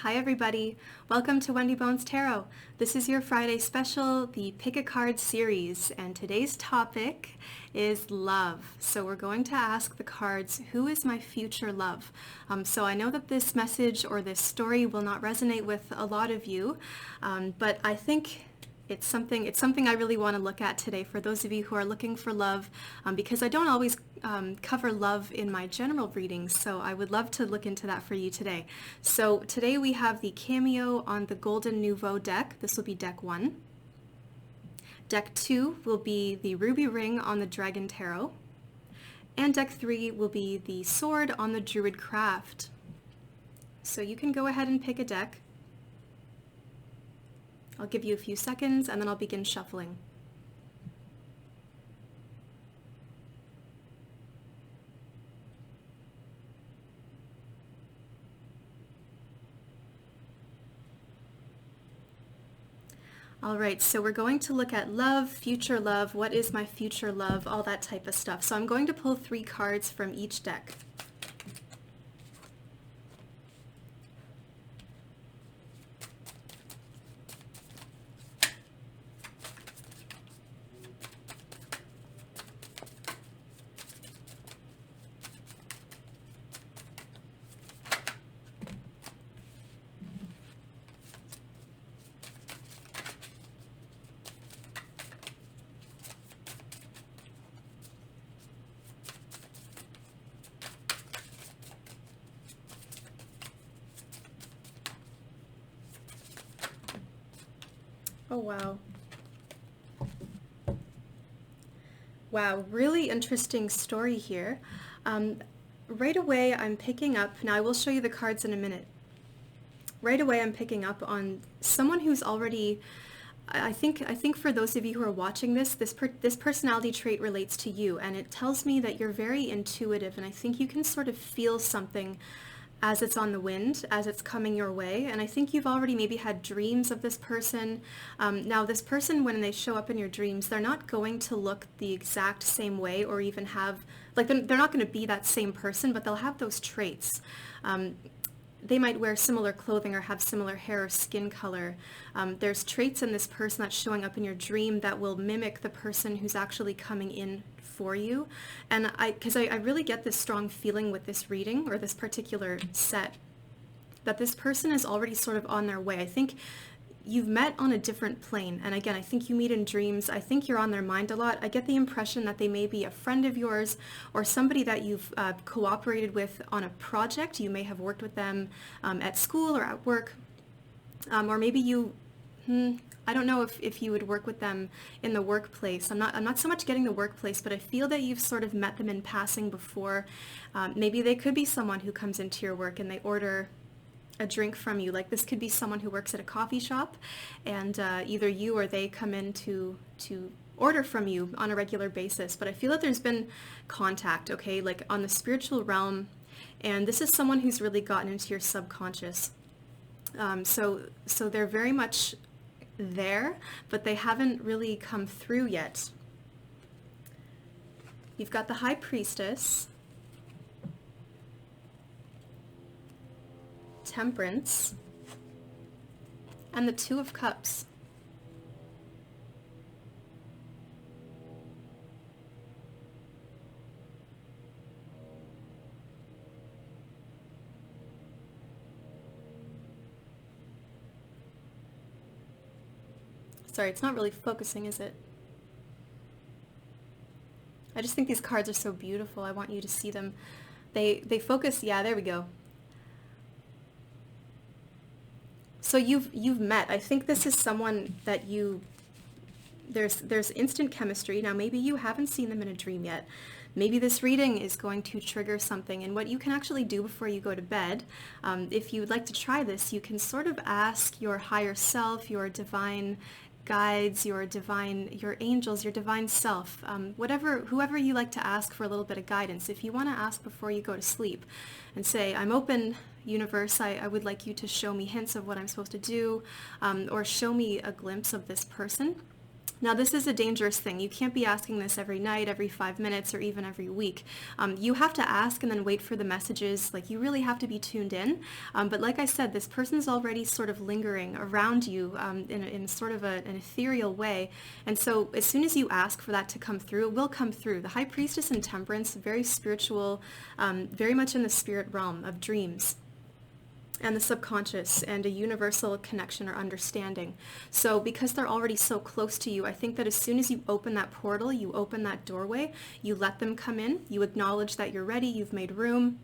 Hi everybody, welcome to Wendy Bones Tarot. This is your Friday special, the Pick a Card series, and today's topic is love. So we're going to ask the cards, who is my future love? So I know that this message or this story will not resonate with a lot of you, but I think it's something I really want to look at today for those of you who are looking for love, because I don't always cover love in my general readings, so I would love to look into that for you today. So today we have the cameo on the Golden Nouveau deck. This will be deck 1. Deck 2 will be the Ruby Ring on the Dragon Tarot. And deck 3 will be the Sword on the Druid Craft. So you can go ahead and pick a deck. I'll give you a few seconds and then I'll begin shuffling. All right, so we're going to look at love, future love, what is my future love, all that type of stuff. So I'm going to pull 3 cards from each deck. Oh, wow. Wow, really interesting story here. Right away I'm picking up, now I will show you the cards in a minute. Right away I'm picking up on someone who's already, I think for those of you who are watching this personality trait relates to you, and it tells me that you're very intuitive, and I think you can sort of feel something as it's on the wind, as it's coming your way. And I think you've already maybe had dreams of this person. Now this person, when they show up in your dreams, they're not going to look the exact same way or even have, like they're not going to be that same person, but they'll have those traits. They might wear similar clothing or have similar hair or skin color. There's traits in this person that's showing up in your dream that will mimic the person who's actually coming in for you. And because I really get this strong feeling with this reading or this particular set that this person is already sort of on their way. I think you've met on a different plane, and again, I think you meet in dreams. I think you're on their mind a lot. I get the impression that they may be a friend of yours or somebody that you've cooperated with on a project. You may have worked with them at school or at work, or maybe you I don't know if you would work with them in the workplace. I'm not so much getting the workplace, but I feel that you've sort of met them in passing before. Maybe they could be someone who comes into your work and they order a drink from you. Like this could be someone who works at a coffee shop, and either you or they come in to order from you on a regular basis. But I feel that there's been contact, okay, like on the spiritual realm, and this is someone who's really gotten into your subconscious. So they're very much there, but they haven't really come through yet. You've got the High Priestess, Temperance, and the Two of Cups. Sorry, it's not really focusing, is it? I just think these cards are so beautiful. I want you to see them. They focus, yeah, there we go. So you've met. I think this is someone that there's instant chemistry. Now maybe you haven't seen them in a dream yet. Maybe this reading is going to trigger something, and what you can actually do before you go to bed, if you would like to try this, you can sort of ask your higher self, your divine guides, your angels, your divine self, whoever you like to ask for a little bit of guidance. If you want to ask before you go to sleep and say, I'm open, universe, I would like you to show me hints of what I'm supposed to do, or show me a glimpse of this person. Now, this is a dangerous thing. You can't be asking this every night, every 5 minutes, or even every week. You have to ask and then wait for the messages. Like, you really have to be tuned in. But like I said, this person's already sort of lingering around you in sort of an ethereal way. And so as soon as you ask for that to come through, it will come through. The High Priestess in Temperance, very spiritual, very much in the spirit realm of dreams and the subconscious and a universal connection or understanding. So because they're already so close to you, I think that as soon as you open that portal, you open that doorway, you let them come in, you acknowledge that you're ready, you've made room,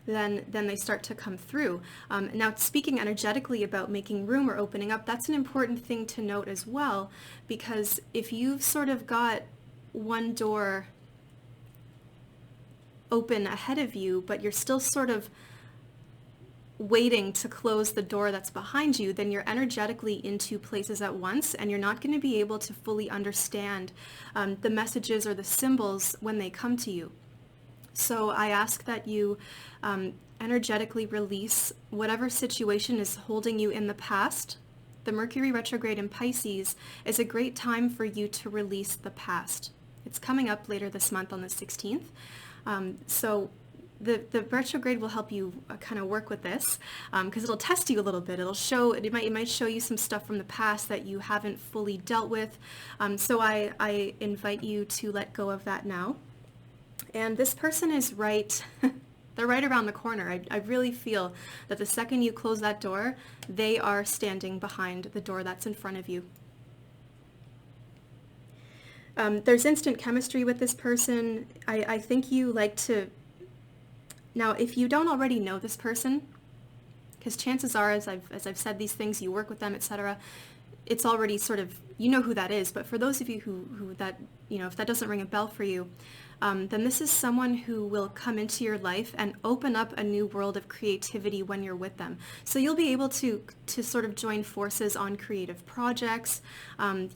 then they start to come through. Now, speaking energetically about making room or opening up, that's an important thing to note as well, because if you've sort of got one door open ahead of you, but you're still sort of waiting to close the door that's behind you, then you're energetically in two places at once, and you're not going to be able to fully understand the messages or the symbols when they come to you. So I ask that you energetically release whatever situation is holding you in the past. The Mercury retrograde in Pisces is a great time for you to release the past. It's coming up later this month on the 16th. So the retrograde will help you kind of work with this, because it'll test you a little bit. It might show you some stuff from the past that you haven't fully dealt with. So I invite you to let go of that now. And this person is right, they're right around the corner. I really feel that the second you close that door, they are standing behind the door that's in front of you. There's instant chemistry with this person. I think you like to... Now, if you don't already know this person, because chances are, as I've said these things, you work with them, etc., it's already sort of, you know who that is. But for those of you who that, if that doesn't ring a bell for you, then this is someone who will come into your life and open up a new world of creativity when you're with them. So you'll be able to sort of join forces on creative projects.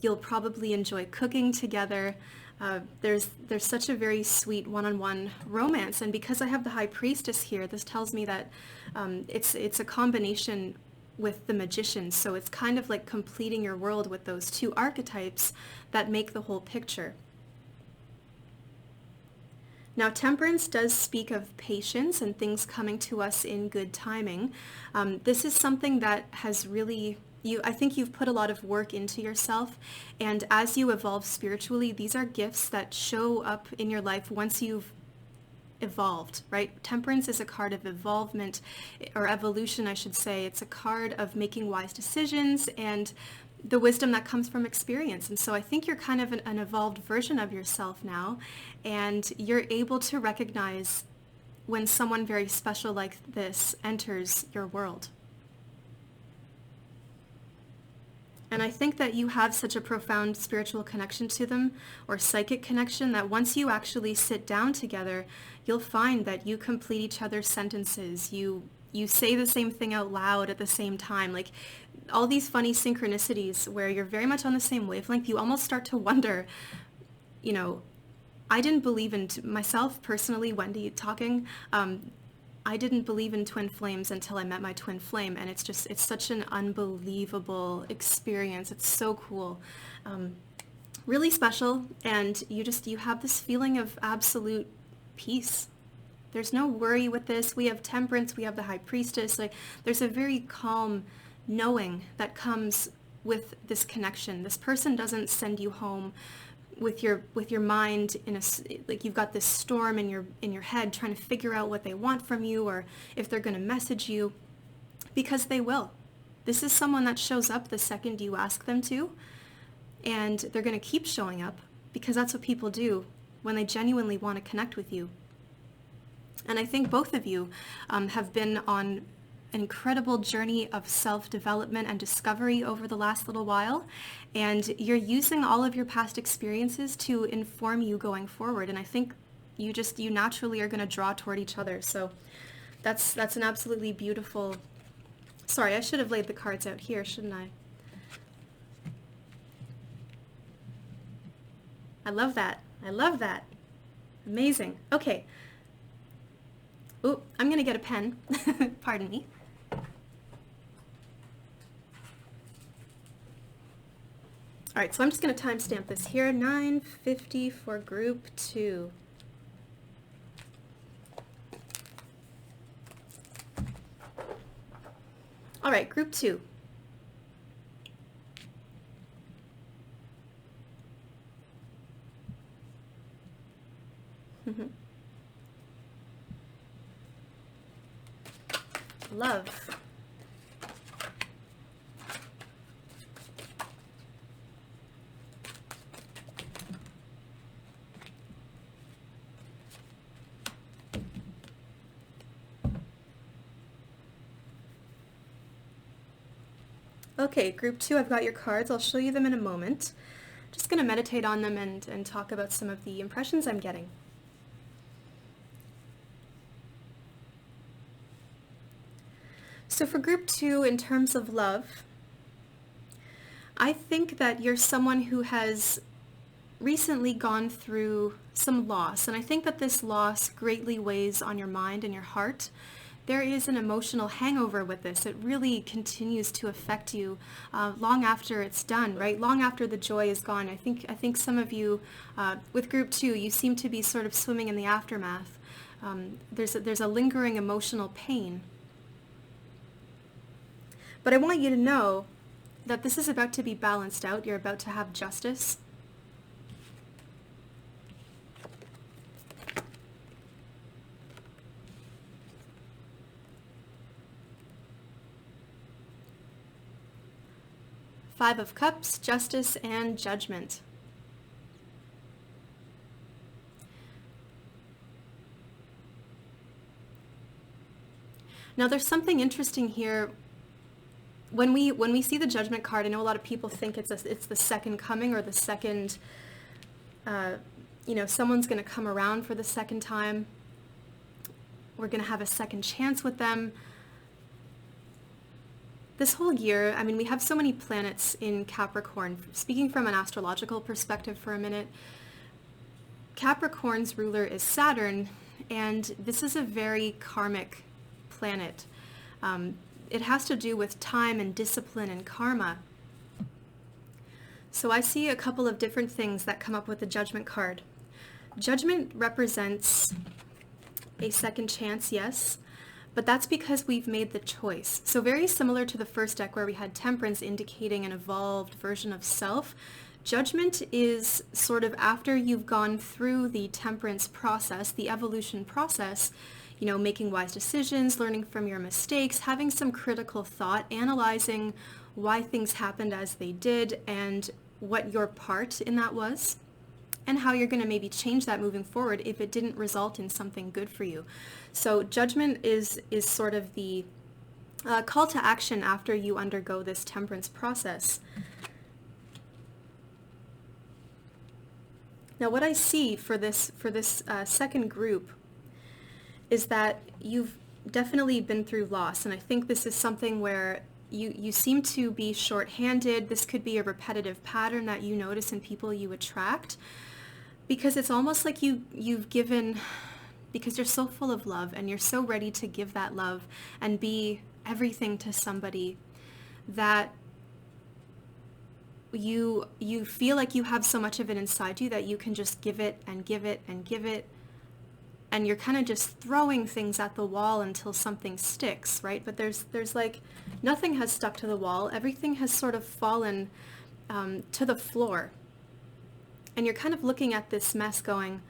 You'll probably enjoy cooking together. There's such a very sweet one-on-one romance, and because I have the High Priestess here, this tells me that it's a combination with the Magician, so it's kind of like completing your world with those two archetypes that make the whole picture. Now, Temperance does speak of patience and things coming to us in good timing. This is something that has really... I think you've put a lot of work into yourself, and as you evolve spiritually, these are gifts that show up in your life once you've evolved, right? Temperance is a card of evolvement, or evolution, I should say. It's a card of making wise decisions and the wisdom that comes from experience. And so I think you're kind of an evolved version of yourself now, and you're able to recognize when someone very special like this enters your world. And I think that you have such a profound spiritual connection to them, or psychic connection, that once you actually sit down together, you'll find that you complete each other's sentences. You say the same thing out loud at the same time. Like all these funny synchronicities where you're very much on the same wavelength, you almost start to wonder, I didn't believe in, myself personally, Wendy talking, I didn't believe in twin flames until I met my twin flame, and it's such an unbelievable experience. It's so cool. Really special, and you have this feeling of absolute peace. There's no worry with this. We have Temperance, we have the High Priestess. Like, there's a very calm knowing that comes with this connection. This person doesn't send you home with your mind like you've got this storm in your head trying to figure out what they want from you, or if they're going to message you, because they will. This is someone that shows up the second you ask them to, and they're going to keep showing up, because that's what people do when they genuinely want to connect with you. And I think both of you have been on an incredible journey of self-development and discovery over the last little while, and you're using all of your past experiences to inform you going forward, and I think you naturally are going to draw toward each other. So that's an absolutely beautiful... Sorry, I should have laid the cards out here, shouldn't I? I love that. I love that. Amazing. Okay. Ooh, I'm going to get a pen. Pardon me. All right, so I'm just going to timestamp this here, 9:50 for group 2. All right, group 2. Love. Okay, group 2, I've got your cards. I'll show you them in a moment. Just going to meditate on them and talk about some of the impressions I'm getting. So for group 2, in terms of love, I think that you're someone who has recently gone through some loss, and I think that this loss greatly weighs on your mind and your heart. There is an emotional hangover with this. It really continues to affect you long after it's done, right? Long after the joy is gone. I think some of you, with group 2, you seem to be sort of swimming in the aftermath. There's a lingering emotional pain. But I want you to know that this is about to be balanced out. You're about to have justice. Five of Cups, justice, and judgment. Now there's something interesting here. When we see the Judgment card, I know a lot of people think it's the second coming, or the second, someone's going to come around for the second time. We're going to have a second chance with them. This whole year, I mean, we have so many planets in Capricorn. Speaking from an astrological perspective for a minute, Capricorn's ruler is Saturn, and this is a very karmic planet. It has to do with time and discipline and karma. So I see a couple of different things that come up with the Judgment card. Judgment represents a second chance, yes, but that's because we've made the choice. So very similar to the first deck where we had Temperance indicating an evolved version of self, Judgment is sort of after you've gone through the Temperance process, the evolution process, making wise decisions, learning from your mistakes, having some critical thought, analyzing why things happened as they did and what your part in that was, and how you're going to maybe change that moving forward if it didn't result in something good for you. So Judgment is sort of the call to action after you undergo this Temperance process. Now what I see for this second group is that you've definitely been through loss, and I think this is something where you seem to be short-handed. This could be a repetitive pattern that you notice in people you attract, because it's almost like you've given, because you're so full of love and you're so ready to give that love and be everything to somebody, that you feel like you have so much of it inside you that you can just give it and give it and give it, and you're kind of just throwing things at the wall until something sticks, right? But there's like, nothing has stuck to the wall. Everything has sort of fallen to the floor. And you're kind of looking at this mess going,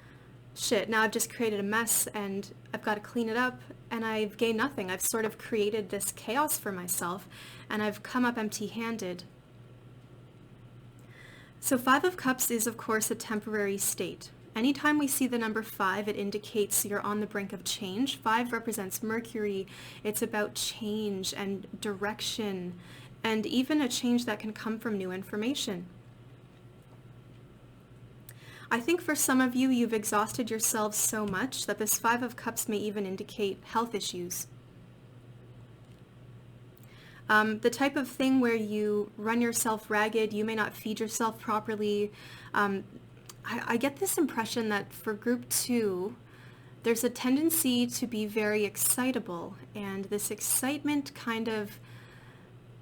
shit, now I've just created a mess and I've got to clean it up, and I've gained nothing. I've sort of created this chaos for myself, and I've come up empty-handed. So Five of Cups is, of course, a temporary state. Anytime we see the number 5, it indicates you're on the brink of change. 5 represents Mercury. It's about change and direction, and even a change that can come from new information. I think for some of you, you've exhausted yourselves so much that this 5 of Cups may even indicate health issues. The type of thing where you run yourself ragged, you may not feed yourself properly. I get this impression that for group 2, there's a tendency to be very excitable, and this excitement kind of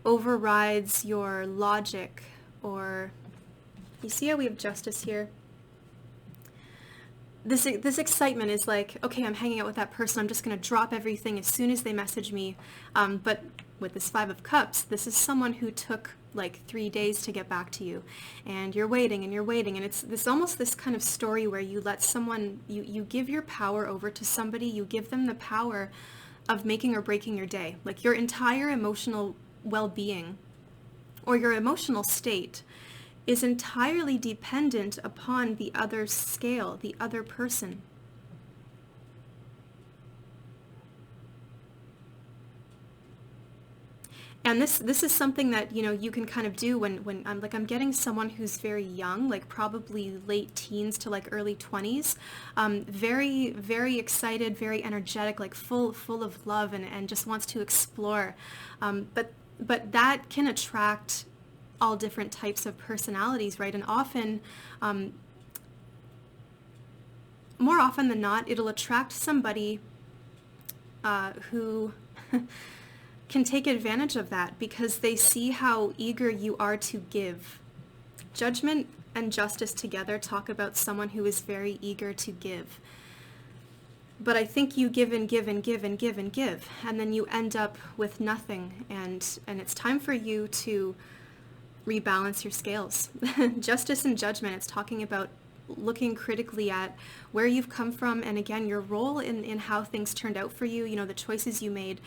overrides your logic, or You see how we have justice here? This excitement is like, okay, I'm hanging out with that person. I'm just going to drop everything as soon as they message me. But with this Five of Cups, this is someone who took like 3 days to get back to you, and you're waiting and you're waiting, and it's almost this kind of story where you let someone, you give your power over to somebody. You give them the power of making or breaking your day. Like your entire emotional well-being or your emotional state is entirely dependent upon the other scale, the other person. And this is something that, you know, you can kind of do when I'm getting someone who's very young, like probably late teens to like early 20s, very, very excited, very energetic, like full of love and just wants to explore. But that can attract all different types of personalities, right? And often, more often than not, it'll attract somebody who can take advantage of that because they see how eager you are to give. Judgment and justice together talk about someone who is very eager to give. But I think you give and give and give and give and give, and then you end up with nothing, and it's time for you to rebalance your scales. Justice and judgment, it's talking about looking critically at where you've come from, and again, your role in how things turned out for you, you know, the choices you made.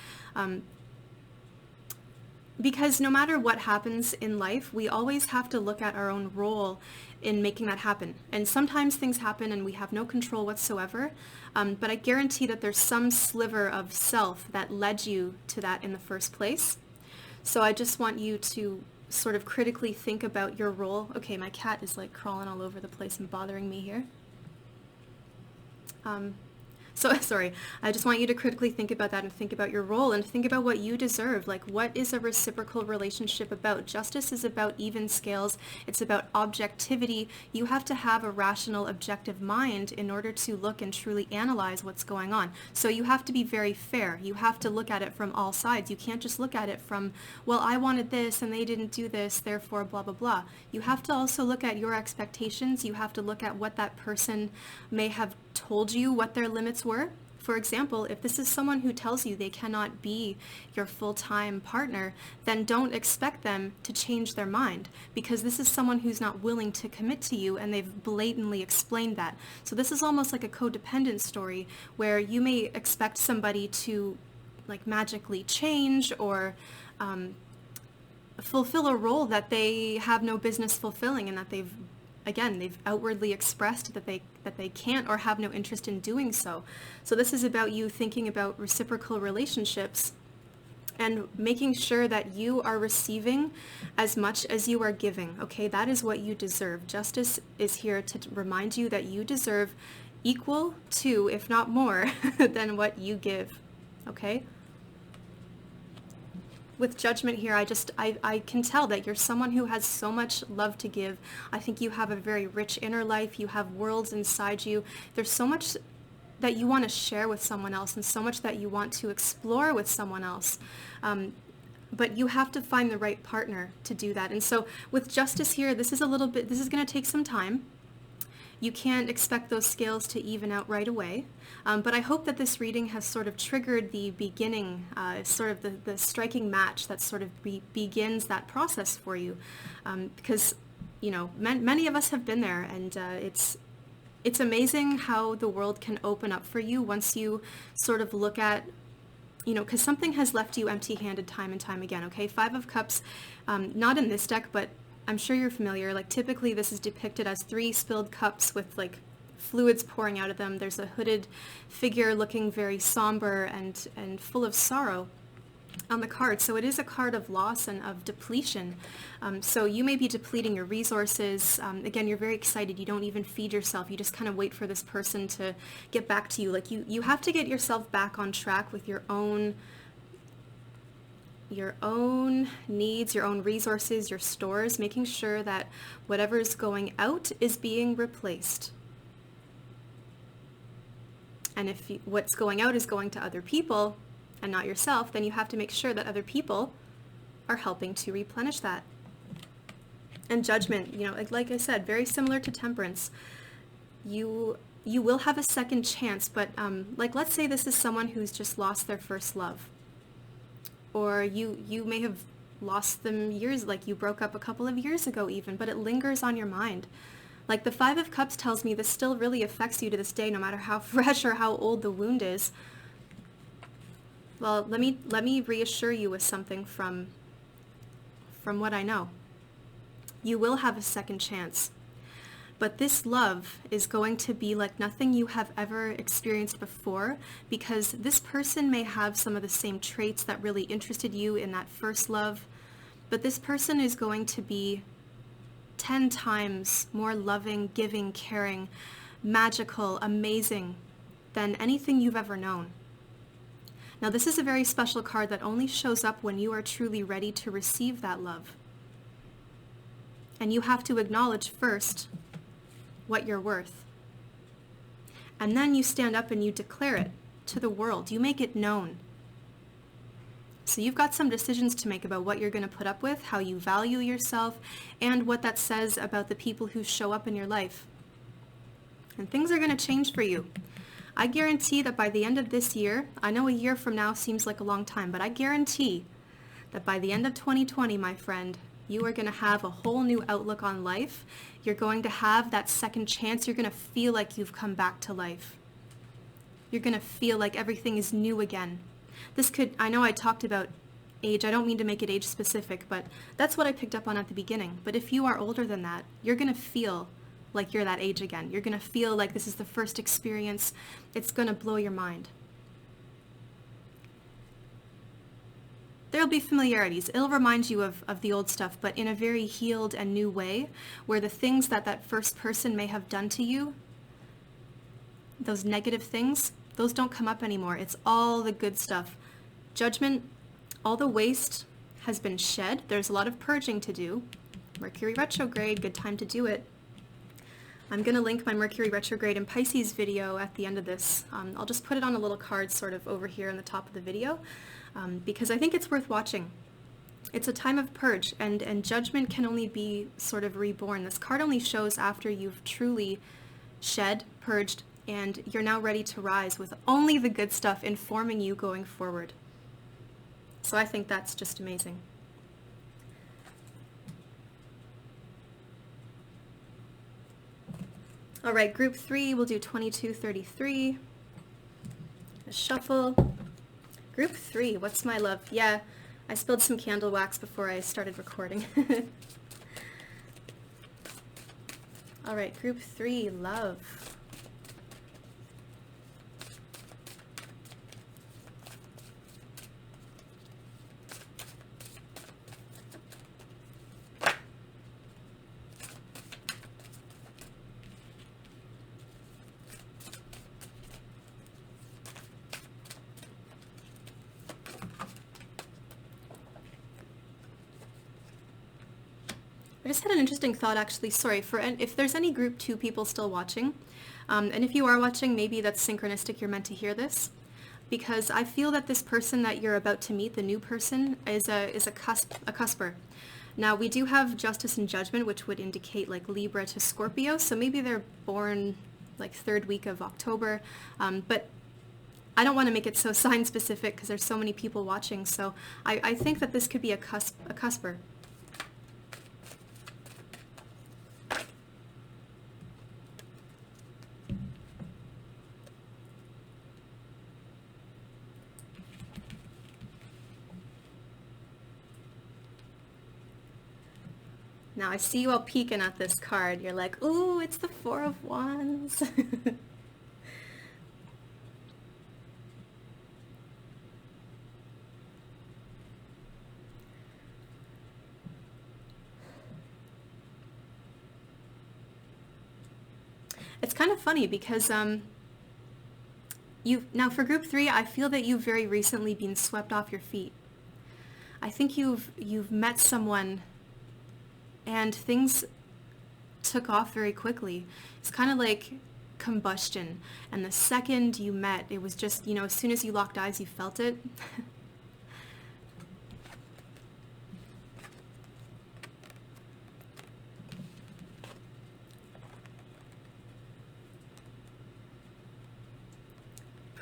Because no matter what happens in life, we always have to look at our own role in making that happen. And sometimes things happen and we have no control whatsoever, but I guarantee that there's some sliver of self that led you to that in the first place. So I just want you to sort of critically think about your role. Okay, my cat is like crawling all over the place and bothering me here. So sorry, I just want you to critically think about that and think about your role and think about what you deserve. Like, what is a reciprocal relationship about? Justice is about even scales. It's about objectivity. You have to have a rational, objective mind in order to look and truly analyze what's going on. So you have to be very fair. You have to look at it from all sides. You can't just look at it from, well, I wanted this and they didn't do this, therefore blah, blah, blah. You have to also look at your expectations. You have to look at what that person may have told you what their limits were. For example, if this is someone who tells you they cannot be your full-time partner, then don't expect them to change their mind, because this is someone who's not willing to commit to you and they've blatantly explained that. So this is almost like a codependent story where you may expect somebody to like magically change or fulfill a role that they have no business fulfilling, and that they've outwardly expressed that they can't or have no interest in doing so. So this is about you thinking about reciprocal relationships and making sure that you are receiving as much as you are giving. Okay, that is what you deserve. Justice is here to remind you that you deserve equal to, if not more, than what you give. Okay? With judgment here, I can tell that you're someone who has so much love to give. I think you have a very rich inner life. You have worlds inside you. There's so much that you want to share with someone else and so much that you want to explore with someone else. But you have to find the right partner to do that. And so with justice here, this is going to take some time. You can't expect those scales to even out right away. But I hope that this reading has sort of triggered the beginning, sort of the striking match that sort of begins that process for you. Because, you know, many of us have been there, and it's amazing how the world can open up for you once you sort of look at, you know, because something has left you empty-handed time and time again, okay? Five of Cups, not in this deck, but I'm sure you're familiar. Like, typically this is depicted as 3 spilled cups with like fluids pouring out of them. There's a hooded figure looking very somber and full of sorrow on the card. So it is a card of loss and of depletion. So you may be depleting your resources. Again, you're very excited. You don't even feed yourself. You just kind of wait for this person to get back to you. Like, you have to get yourself back on track with your own needs, your own resources, your stores, making sure that whatever is going out is being replaced. And if what's going out is going to other people and not yourself, then you have to make sure that other people are helping to replenish that. And Judgment, you know, like I said, very similar to Temperance. You will have a second chance, but like let's say this is someone who's just lost their first love. Or you may have lost them years, like you broke up a couple of years ago even, but it lingers on your mind. Like the Five of Cups tells me this still really affects you to this day, no matter how fresh or how old the wound is. Well, let me reassure you with something from what I know. You will have a second chance. But this love is going to be like nothing you have ever experienced before, because this person may have some of the same traits that really interested you in that first love, but this person is going to be 10 times more loving, giving, caring, magical, amazing than anything you've ever known. Now, this is a very special card that only shows up when you are truly ready to receive that love. And you have to acknowledge first what you're worth. And then you stand up and you declare it to the world. You make it known. So you've got some decisions to make about what you're going to put up with, how you value yourself, and what that says about the people who show up in your life. And things are going to change for you. I guarantee that by the end of this year, I know a year from now seems like a long time, but I guarantee that by the end of 2020, my friend, you are going to have a whole new outlook on life. You're going to have that second chance. You're going to feel like you've come back to life. You're going to feel like everything is new again. This could, I know I talked about age. I don't mean to make it age specific, but that's what I picked up on at the beginning. But if you are older than that, you're going to feel like you're that age again. You're going to feel like this is the first experience. It's going to blow your mind. There'll be familiarities. It'll remind you of the old stuff, but in a very healed and new way, where the things that first person may have done to you, those negative things, those don't come up anymore. It's all the good stuff. Judgment, all the waste has been shed. There's a lot of purging to do. Mercury retrograde, good time to do it. I'm going to link my Mercury retrograde in Pisces video at the end of this. I'll just put it on a little card sort of over here on the top of the video. Because I think it's worth watching. It's a time of purge, and judgment can only be sort of reborn. This card only shows after you've truly shed, purged, and you're now ready to rise with only the good stuff informing you going forward. So I think that's just amazing. All right, group 3, we'll do 2233. A shuffle. Group 3, what's my love? Yeah, I spilled some candle wax before I started recording. All right, group 3, love. I just had an interesting thought actually, sorry, if there's any group 2 people still watching, and if you are watching, maybe that's synchronistic, you're meant to hear this, because I feel that this person that you're about to meet, the new person, is a cusper. Now, we do have Justice and Judgment, which would indicate like Libra to Scorpio, so maybe they're born like 3rd week of October, but I don't want to make it so sign specific because there's so many people watching, so I think that this could be a cusper. Now I see you all peeking at this card. You're like, ooh, it's the 4 of Wands. It's kind of funny because now for group 3, I feel that you've very recently been swept off your feet. I think you've met someone and things took off very quickly. It's kind of like combustion. And the second you met, it was just, you know, as soon as you locked eyes, you felt it.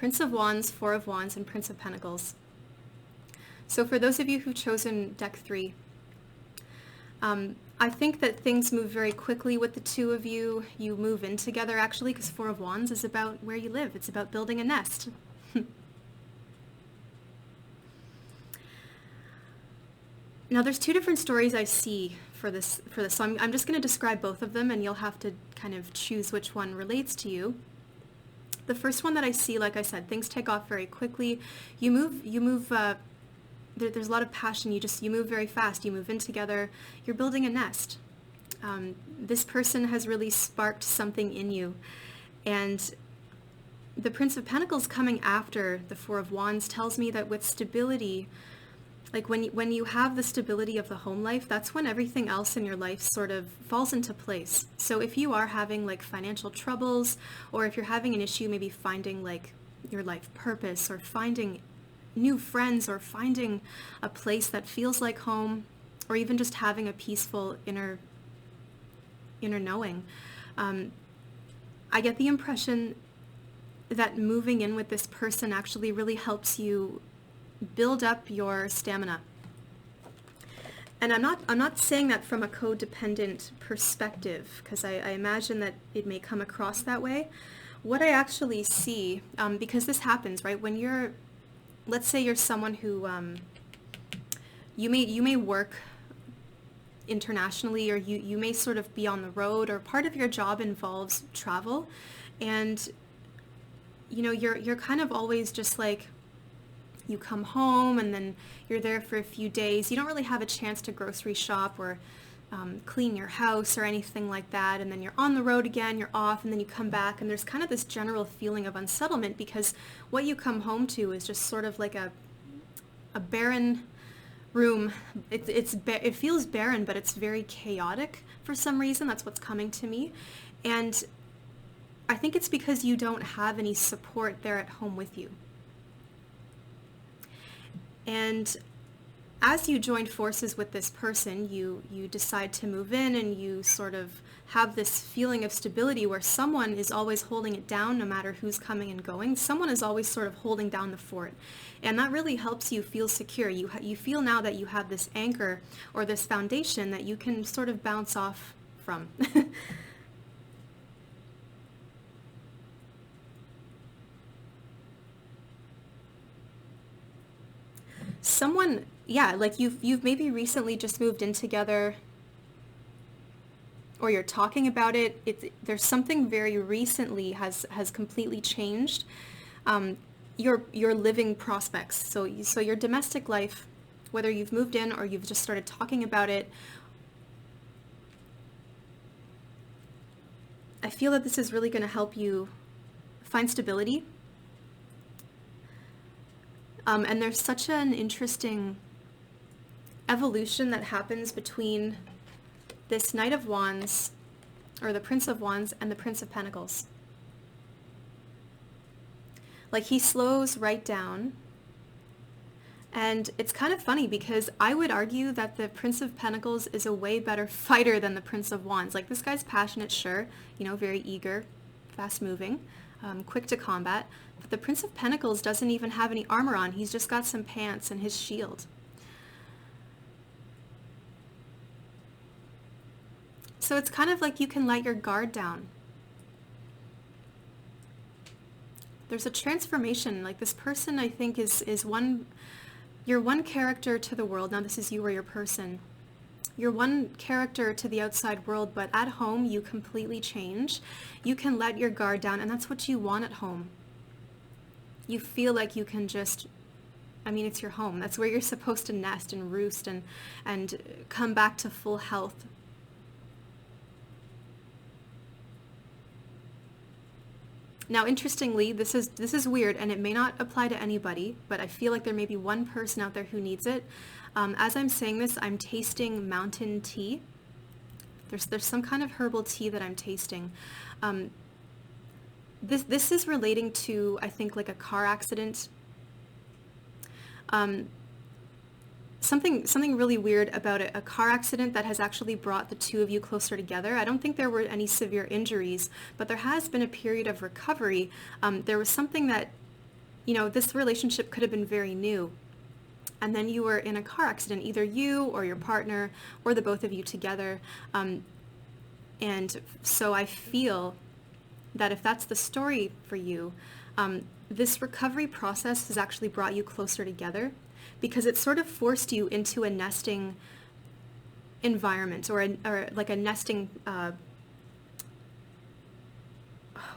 Prince of Wands, Four of Wands, and Prince of Pentacles. So for those of you who've chosen deck 3, I think that things move very quickly with the two of you. You move in together, actually, because Four of Wands is about where you live. It's about building a nest. Now, there's two different stories I see for this. So I'm just going to describe both of them, and you'll have to kind of choose which one relates to you. The first one that I see, like I said, things take off very quickly. You move. There's a lot of passion. You move very fast. You move in together. You're building a nest. This person has really sparked something in you, and the Prince of Pentacles coming after the Four of Wands tells me that with stability, like when you have the stability of the home life, that's when everything else in your life sort of falls into place. So if you are having like financial troubles, or if you're having an issue maybe finding like your life purpose, or finding new friends, or finding a place that feels like home, or even just having a peaceful inner knowing, I get the impression that moving in with this person actually really helps you build up your stamina. And I'm not saying that from a codependent perspective, because I imagine that it may come across that way. What I actually see, because this happens, right? When you're, let's say you're someone who, you may work internationally, or you may sort of be on the road, or part of your job involves travel, and you know, you're kind of always just like, you come home and then you're there for a few days. You don't really have a chance to grocery shop or clean your house or anything like that. And then you're on the road again, you're off, and then you come back, and there's kind of this general feeling of unsettlement, because what you come home to is just sort of like a barren room. It feels barren, but it's very chaotic for some reason. That's what's coming to me. And I think it's because you don't have any support there at home with you. And as you join forces with this person, you decide to move in, and you sort of have this feeling of stability where someone is always holding it down, no matter who's coming and going. Someone is always sort of holding down the fort. And that really helps you feel secure. You feel now that you have this anchor, or this foundation that you can sort of bounce off from. Someone, yeah, like you've maybe recently just moved in together, or you're talking about it. There's something very recently has completely changed your living prospects. So your domestic life, whether you've moved in or you've just started talking about it, I feel that this is really going to help you find stability. And there's such an interesting evolution that happens between this Knight of Wands, or the Prince of Wands, and the Prince of Pentacles. Like, he slows right down. And it's kind of funny, because I would argue that the Prince of Pentacles is a way better fighter than the Prince of Wands. Like, this guy's passionate, sure, you know, very eager, fast-moving, quick to combat. But the Prince of Pentacles doesn't even have any armor on. He's just got some pants and his shield. So it's kind of like you can let your guard down. There's a transformation. Like, this person, I think, is one... You're one character to the world. Now, this is you or your person. You're one character to the outside world, but at home, you completely change. You can let your guard down, and that's what you want at home. You feel like you can just, I mean, it's your home. That's where you're supposed to nest and roost and come back to full health. Now, interestingly, this is weird, and it may not apply to anybody, but I feel like there may be one person out there who needs it. As I'm saying this, I'm tasting mountain tea. There's some kind of herbal tea that I'm tasting. This is relating to, I think, like a car accident. Something really weird about a car accident that has actually brought the two of you closer together. I don't think there were any severe injuries, but there has been a period of recovery. There was something that this relationship could have been very new. And then you were in a car accident, either you or your partner or the both of you together. And so I feel that if that's the story for you, this recovery process has actually brought you closer together, because it sort of forced you into a nesting environment, or like a nesting,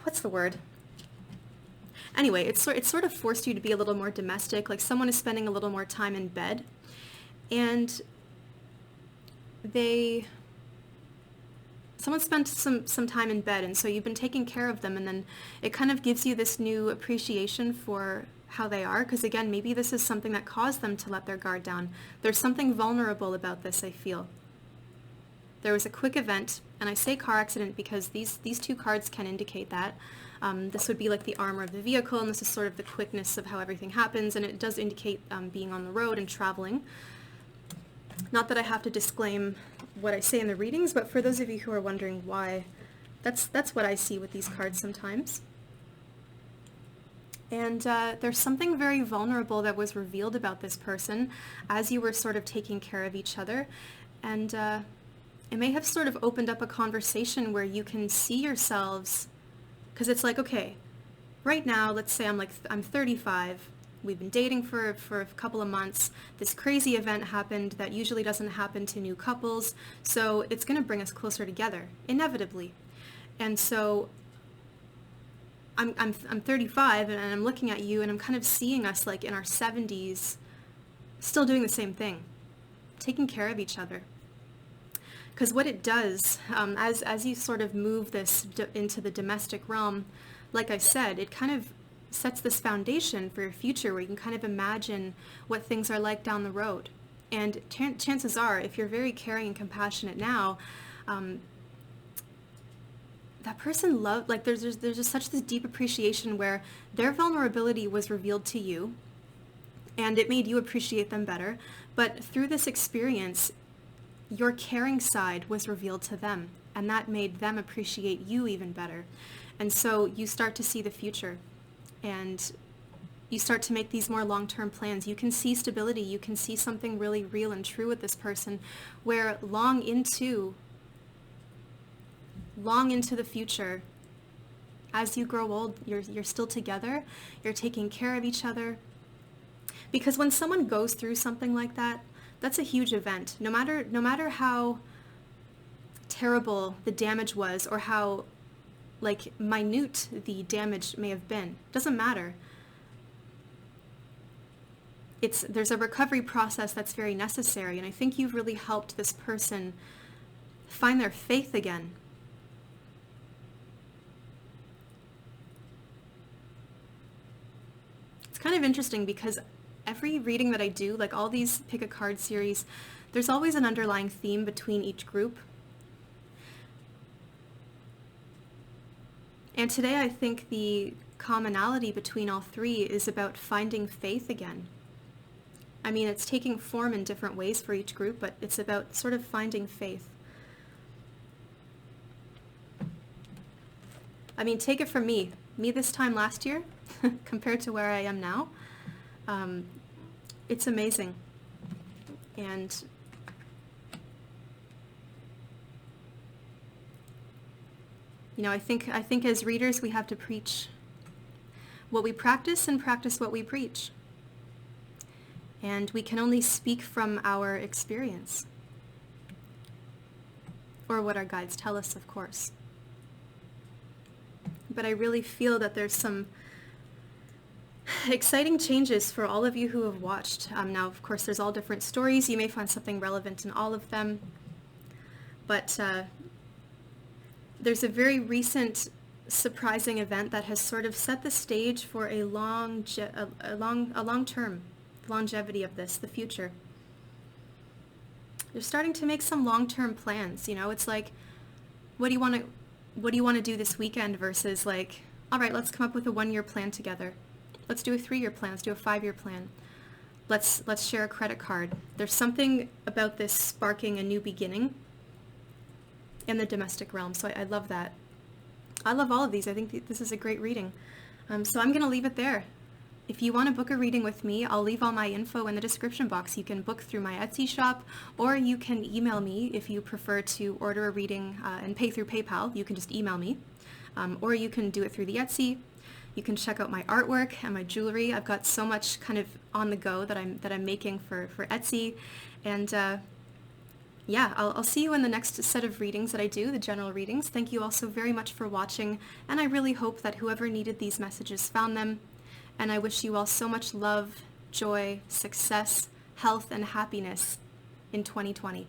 what's the word? Anyway, it's sort of forced you to be a little more domestic, like someone is spending a little more time in bed, and someone spent some time in bed, and so you've been taking care of them, and then it kind of gives you this new appreciation for how they are, because again, maybe this is something that caused them to let their guard down. There's something vulnerable about this, I feel. There was a quick event, and I say car accident because these two cards can indicate that. This would be like the armor of the vehicle, and this is sort of the quickness of how everything happens, and it does indicate being on the road and traveling. Not that I have to disclaim what I say in the readings, but for those of you who are wondering why, that's what I see with these cards sometimes. And there's something very vulnerable that was revealed about this person as you were sort of taking care of each other, and it may have sort of opened up a conversation where you can see yourselves. Because it's like, okay, right now, let's say I'm 35, we've been dating for a couple of months, this crazy event happened that usually doesn't happen to new couples, so it's going to bring us closer together, inevitably. And so I'm 35, and I'm looking at you, and I'm kind of seeing us like in our 70s, still doing the same thing, taking care of each other. Because what it does, as you sort of move this into the domestic realm, like I said, it kind of sets this foundation for your future where you can kind of imagine what things are like down the road. And chances are, if you're very caring and compassionate now, that person there's just such this deep appreciation where their vulnerability was revealed to you, and it made you appreciate them better. But through this experience, your caring side was revealed to them, and that made them appreciate you even better. And so you start to see the future, and you start to make these more long-term plans. You can see stability. You can see something really real and true with this person, where long into the future, as you grow old, you're still together, you're taking care of each other. Because when someone goes through something like that, that's a huge event. No matter how terrible the damage was, or how minute the damage may have been, doesn't matter. There's a recovery process that's very necessary, and I think you've really helped this person find their faith again. It's kind of interesting because every reading that I do, like all these Pick a Card series, there's always an underlying theme between each group. And today I think the commonality between all three is about finding faith again. I mean, it's taking form in different ways for each group, but it's about sort of finding faith. I mean, take it from me this time last year compared to where I am now. It's amazing. And I think as readers we have to preach what we practice and practice what we preach. And we can only speak from our experience, or what our guides tell us, of course. But I really feel that there's some exciting changes for all of you who have watched. Now, of course, there's all different stories. You may find something relevant in all of them. But there's a very recent surprising event that has sort of set the stage for a long-term longevity of this, the future. You're starting to make some long-term plans. It's like, what do you want to do this weekend versus like, all right, let's come up with a 1-year plan together. Let's do a 3-year plan. Let's do a 5-year plan. Let's share a credit card. There's something about this sparking a new beginning in the domestic realm. So I love that. I love all of these. I think this is a great reading. So I'm going to leave it there. If you want to book a reading with me, I'll leave all my info in the description box. You can book through my Etsy shop, or you can email me if you prefer to order a reading and pay through PayPal. You can just email me, or you can do it through the Etsy. You can check out my artwork and my jewelry. I've got so much kind of on the go that I'm making for Etsy, and yeah, I'll see you in the next set of readings that I do, the general readings. Thank you all so very much for watching, and I really hope that whoever needed these messages found them. And I wish you all so much love, joy, success, health, and happiness in 2020.